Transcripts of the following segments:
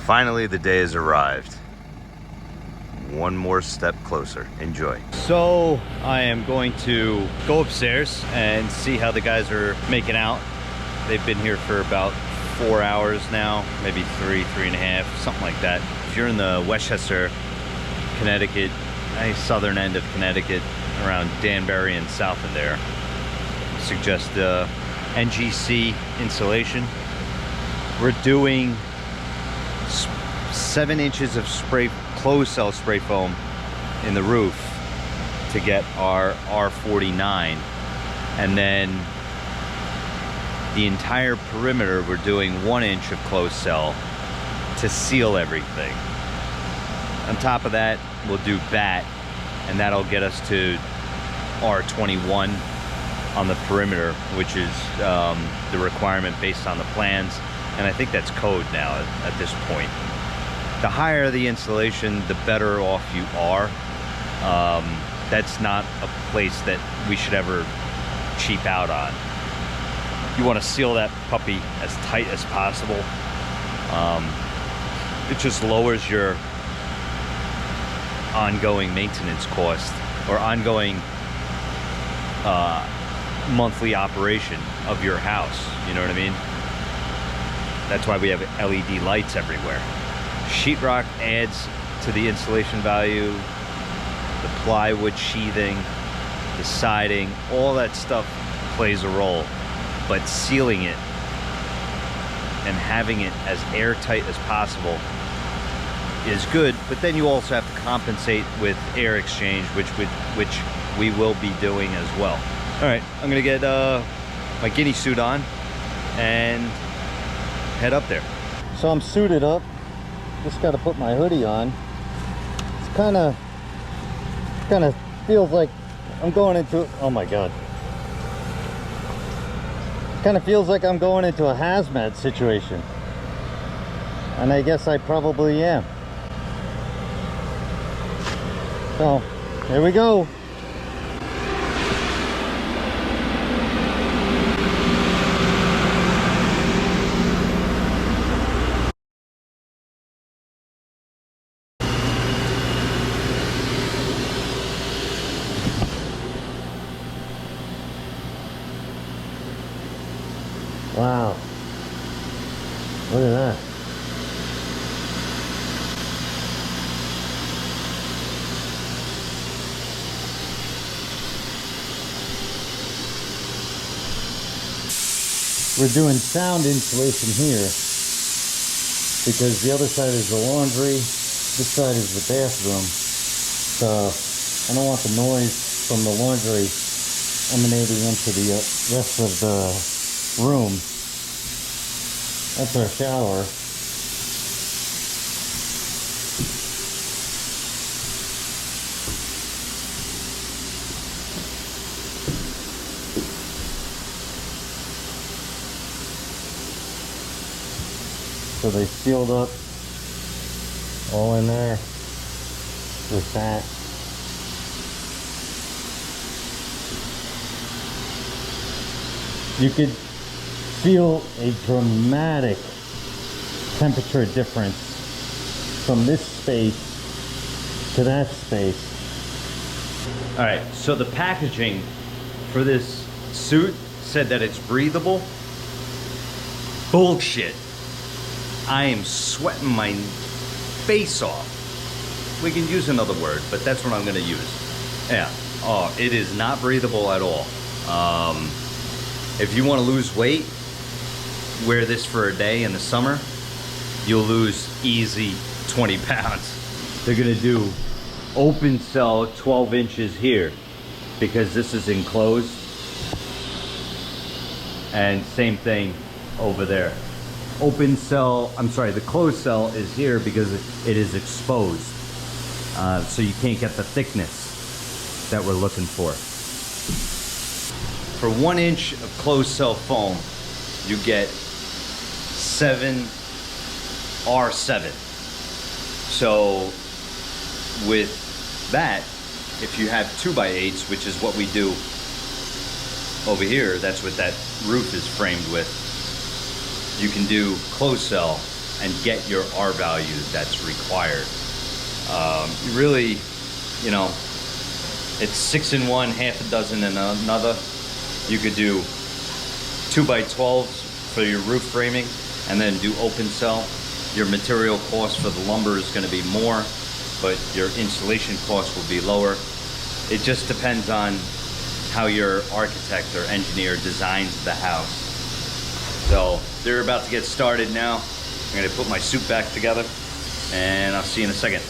Finally, the day has arrived. One more step closer. Enjoy. So I am going to go upstairs and see how the guys are making out. They've been here for about 4 hours now, maybe 3.5, something like that. If you're in the Westchester, Connecticut, southern end of Connecticut, around Danbury and south of there, suggest NGC insulation. We're doing 7 inches of closed cell spray foam in the roof to get our R49, and then the entire perimeter we're doing 1 inch of closed cell to seal everything. On top of that, we'll do bat, and that'll get us to R21 on the perimeter, which is the requirement based on the plans, and I think that's code now at this point. The higher the insulation, the better off you are. That's not a place that we should ever cheap out on. You want to seal that puppy as tight as possible. It just lowers your ongoing maintenance cost or ongoing monthly operation of your house. You know what I mean? That's why we have LED lights everywhere. Sheetrock adds to the insulation value, the plywood sheathing, the siding, all that stuff plays a role. But sealing it and having it as airtight as possible is good, but then you also have to compensate with air exchange, which we will be doing as well. All right, I'm gonna get my guinea suit on and head up there. So I'm suited up, just got to put my hoodie on. It's kind of feels like I'm going into, oh my god, kind of feels like I'm going into a hazmat situation, and I guess I probably am. So here we go. Wow, look at that. We're doing sound insulation here because the other side is the laundry, this side is the bathroom. So I don't want the noise from the laundry emanating into the rest of the room. That's our shower. So they sealed up all in there with that. You could feel a dramatic temperature difference from this space to that space. All right, so the packaging for this suit said that it's breathable. Bullshit. I am sweating my face off. We can use another word, but that's what I'm gonna use. Yeah, oh, it is not breathable at all. If you wanna lose weight, wear this for a day in the summer, you'll lose easy 20 pounds. They're gonna do open cell 12 inches here because this is enclosed, and same thing over there. Open cell, I'm sorry, the closed cell is here because it is exposed, so you can't get the thickness that we're looking for. For 1 inch of closed cell foam, you get 7 R7. So with that, if you have 2x8s, which is what we do over here, that's what that roof is framed with, you can do closed cell and get your R value that's required. You really, you know, it's 6 in one, half a dozen in another. You could do 2x12s for your roof framing and then do open cell. Your material cost for the lumber is going to be more, but your installation cost will be lower. It just depends on how your architect or engineer designs the house. So they're about to get started now. I'm going to put my suit back together, and I'll see you in a second.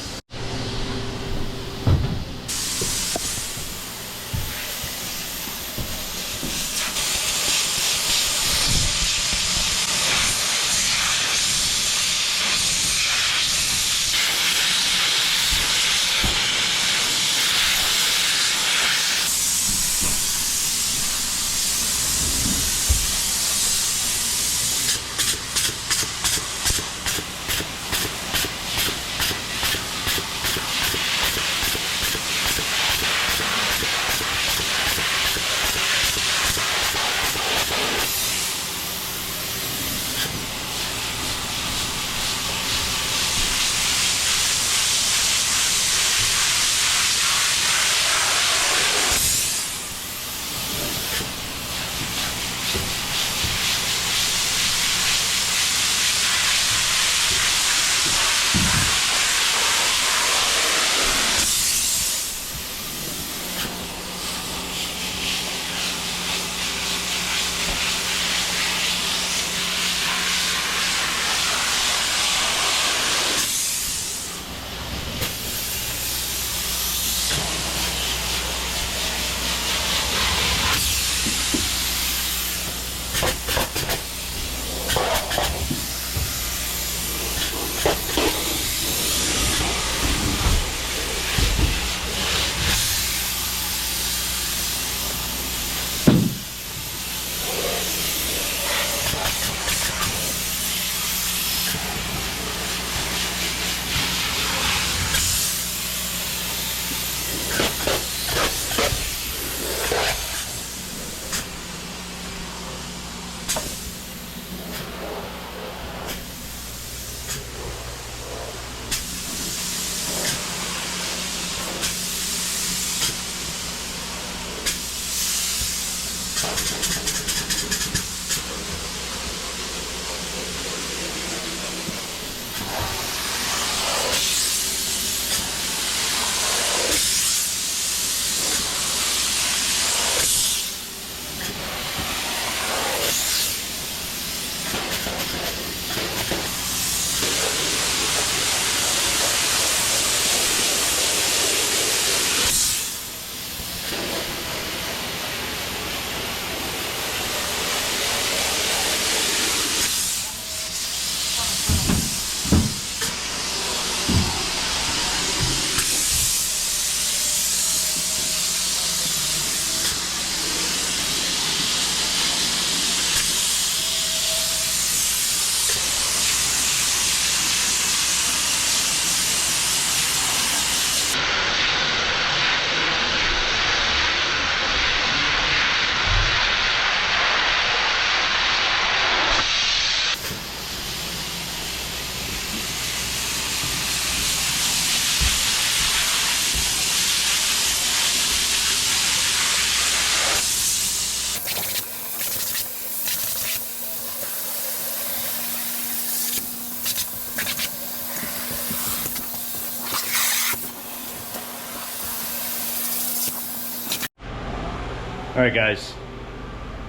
All right, guys,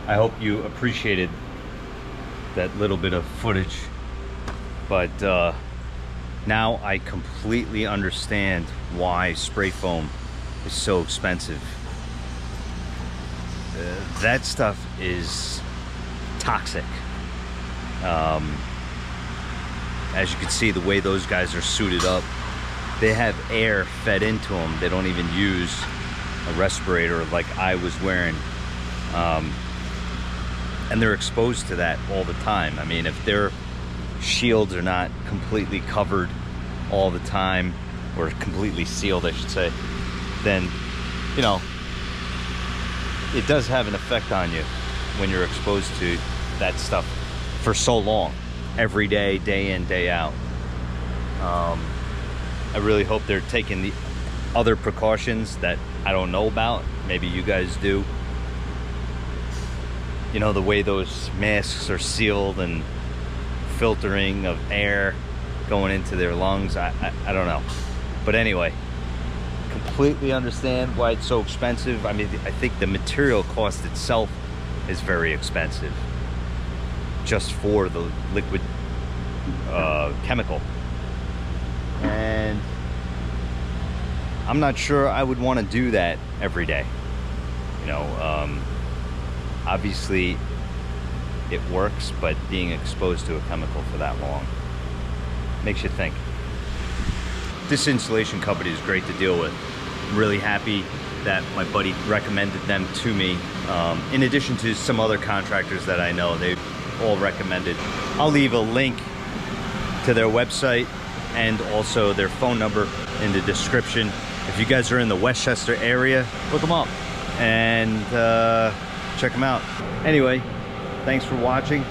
I hope you appreciated that little bit of footage, but now I completely understand why spray foam is so expensive. That stuff is toxic. As you can see, the way those guys are suited up, they have air fed into them. They don't even use a respirator like I was wearing, and they're exposed to that all the time. I mean, if their shields are not completely covered all the time, or completely sealed, I should say, then, you know, it does have an effect on you when you're exposed to that stuff for so long. every day, day in, day out. I really hope they're taking the other precautions that I don't know about. Maybe you guys do. You know, the way those masks are sealed and filtering of air going into their lungs. I don't know. But anyway, completely understand why it's so expensive. I mean, I think the material cost itself is very expensive just for the liquid chemical. And I'm not sure I would want to do that every day. You know, obviously it works, but being exposed to a chemical for that long makes you think. This installation company is great to deal with. I'm really happy that my buddy recommended them to me. In addition to some other contractors that I know, they all recommended. I'll leave a link to their website and also their phone number in the description. If you guys are in the Westchester area, look them up and check them out. Anyway, thanks for watching.